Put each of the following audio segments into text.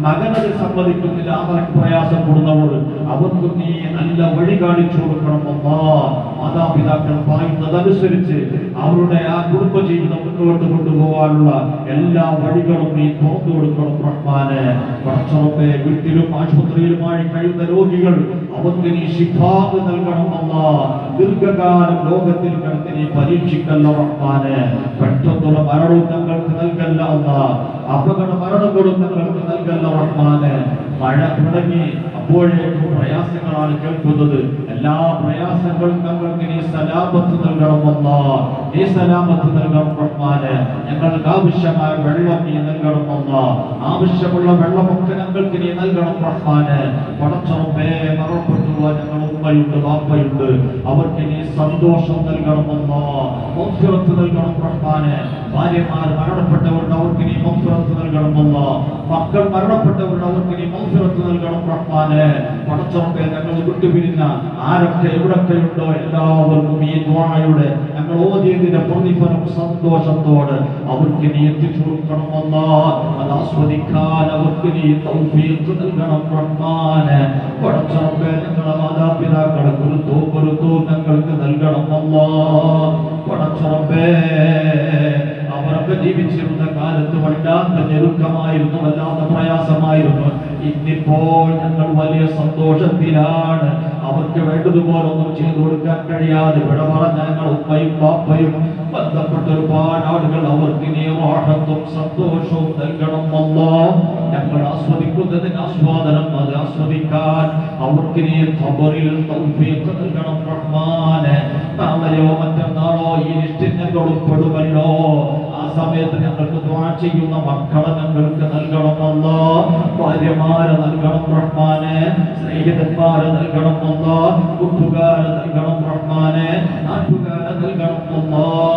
മകനത് സമ്മതിക്കുന്നില്ല, അവർക്ക് പ്രയാസപ്പെടുന്നവർ അവർക്ക് നീ നല്ല വഴി കാണിച്ചു കൊടുക്കണം അല്ലാഹ്. മാതാപിതാക്കൾ പറയുന്നതനുസരിച്ച് അവരുടെ ആ കുടുംബജീവിതം മുന്നോട്ട് കൊണ്ടുപോകാനുള്ള എല്ലാ വഴികളും നീ തുറന്നു കൊടുക്കണം റഹ്മാനെ. പടച്ചറപ്പേ, വീട്ടിലും ആശുപത്രിയിലുമായി കഴിയുന്ന രോഗികൾ അവർക്ക് നീ ശിഫാ നൽകണം അല്ലാഹ്. ദീർഘകാലം ലോകത്തിൽ കിടന്ന് നീ പരീക്ഷിക്കല്ല റഹ്മാനെ. പെട്ടെന്നുള്ള മരണവും ഞങ്ങൾക്ക് നൽകല്ല അല്ലാഹ്. അപകട മരണങ്ങളും ഞങ്ങൾക്ക് നൽകല്ല റഹ്മാനെ. മഴ തുടങ്ങി അപ്പോഴേക്കും പ്രയാസങ്ങളാണ് കേൾക്കുന്നത്. എല്ലാ പ്രയാസങ്ങളും ഞങ്ങൾക്ക് നീ സലാമത്ത് നൽകണം അല്ലാഹ്. നീ സലാമത്ത് നൽകണം റഹ്മാനെ. ഞങ്ങൾക്ക് ആവശ്യമായ വെള്ളം നീ നൽകണം അല്ലാഹ്. ആവശ്യമുള്ള വെള്ളമൊക്കെ ഞങ്ങൾക്ക് നീ നൽകണം റഹ്മാനെ. പടച്ചറപ്പേ, മറപ്പെട്ടു ഞങ്ങൾ ഉമ്മയുണ്ട്, വാപ്പയുണ്ട്, അവർക്ക് നീ സന്തോഷം നൽകണം അല്ലാഹ്. മഗ്ഫിറത്ത് നൽകണം റഹ്മാനെ. ഭാര്യമാർ മരണപ്പെട്ടവരുടെ അവർക്ക് നീ മഗ്ഫിറത്ത് നൽകണം അല്ലാഹ്. മക്കൾ മരണപ്പെട്ടവരുടെ അവർക്ക് നീ മഗ്ഫിറത്ത് നൽകണം റഹ്മാനെ. പടച്ചറപ്പേ, ഞങ്ങൾ വിട്ടുപിരിഞ്ഞ ആരൊക്കെ എവിടൊക്കെയുണ്ടോ എല്ലാവർക്കും ഈ ദുആയുടെ ഞങ്ങൾ ഓതിയതിന്റെ പ്രതിഫലം സന്തോഷത്തോടെ അവർക്ക് നീ എത്തിച്ചു കൊടുക്കണം അല്ലാഹ്. അത് ആസ്വദിക്കാൻ അവർക്ക് നീ തൗഫീഖ് നൽകണം റഹ്മാനെ. പടച്ചറപ്പേ, ഞങ്ങളുടെ മാതാപിതാക്കളെ കുരുത്തോ ഞങ്ങൾക്ക് നൽകണം അല്ലാഹ്. പടച്ചറപ്പേ, അവരൊക്കെ ജീവിച്ചിരുന്ന കാലത്ത് വല്ലാത്ത ഞെരുക്കമായിരുന്നു, വല്ലാത്ത പ്രയാസമായിരുന്നു. ഇന്നിപ്പോൾ ഞങ്ങൾ വലിയ സന്തോഷത്തിലാണ്. അവർക്ക് വേണ്ടതുപോലെ ഒന്നും ചെയ്തു കൊടുക്കാൻ കഴിയാതെ വിട പറഞ്ഞ ഞങ്ങൾ ഉമ്മയും ബാപ്പയും ബന്ധപ്പെട്ട ഒരുപാട് ആളുകൾ അവർക്ക് നീ റാഹത്തും സന്തോഷവും നൽകണം അല്ലാഹ്. ഞങ്ങൾ ആസ്വദിക്കുന്നതിന് ആസ്വാദനം അത് ആസ്വദിക്കാൻ അവർക്ക് നീ ഖബറിൽ തൗഫീഖ് നൽകണം റഹ്മാനെ. നാളെയോ മറ്റന്നാളോ ഈ ലിസ്റ്റിൽ ഞങ്ങൾ ഉൾപ്പെടുമല്ലോ. ആ സമയത്ത് ഞങ്ങൾക്ക് ദുആ ചെയ്യുന്ന മക്കളെ ഞങ്ങൾക്ക് നൽകണം അല്ലാഹ്. ഭാര്യമാരെ നൽകണം റഹ്മാനെ. സ്നേഹിതന്മാരെ നൽകണം അല്ലാഹ്. കൂട്ടുകാരെ നൽകണം റഹ്മാനെ. നാട്ടുകാരെ നൽകണം അല്ലാഹ്.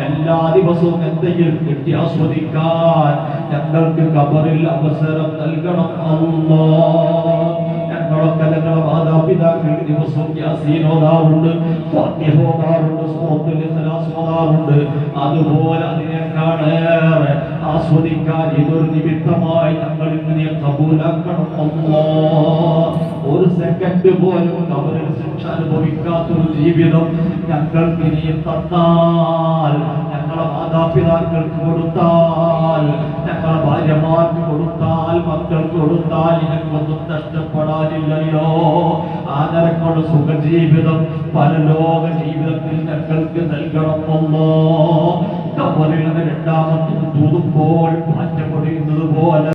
എല്ലാ ദിവസവും എന്തെങ്കിലും കിട്ടി ആസ്വദിക്കാൻ ഞങ്ങൾക്ക് ഖബറിൽ അവസരം നൽകണം അല്ലാഹ്. ഞങ്ങളൊക്കെ ഞങ്ങളുടെ മാതാപിതാക്കൾ ദിവസവും യാസീൻ ഓതാറുണ്ട്, ഫാത്തിഹ ഓതാറുണ്ട്, സൂറത്തുൽ ഇഖ്ലാസ് ഓതാറുണ്ട്. അതുപോലെ അതിനേക്കാളേറെ ആസ്വദിക്കാൻ ഇതൊരു നിമിത്തമായി ഞങ്ങൾ ഇങ്ങനെ കബൂലാക്കണം അല്ലാഹ്. ഒരു സെക്കൻഡ് പോലും ഖബറിൽ ശിക്ഷ അനുഭവിക്കാത്തൊരു ജീവിതം ഞങ്ങൾക്ക് നീ തന്നാൽ, ഞങ്ങളുടെ മാതാപിതാക്കൾക്ക് കൊടുത്താൽ, ഞങ്ങളുടെ ഭാര്യമാർക്ക് കൊടുത്താൽ, മക്കൾക്ക് കൊടുത്താൽ നിനക്കൊന്നും നഷ്ടപ്പെടാനില്ലല്ലോ. ആ നിരക്കുള്ള സുഖജീവിതം പരലോക ജീവിതത്തിൽ ഞങ്ങൾക്ക് നൽകണം അല്ലാഹ്. ഖബറിൽ രണ്ടാമത്തെ തൂതുമ്പോൾ മാറ്റപ്പെടുന്നത് പോലെ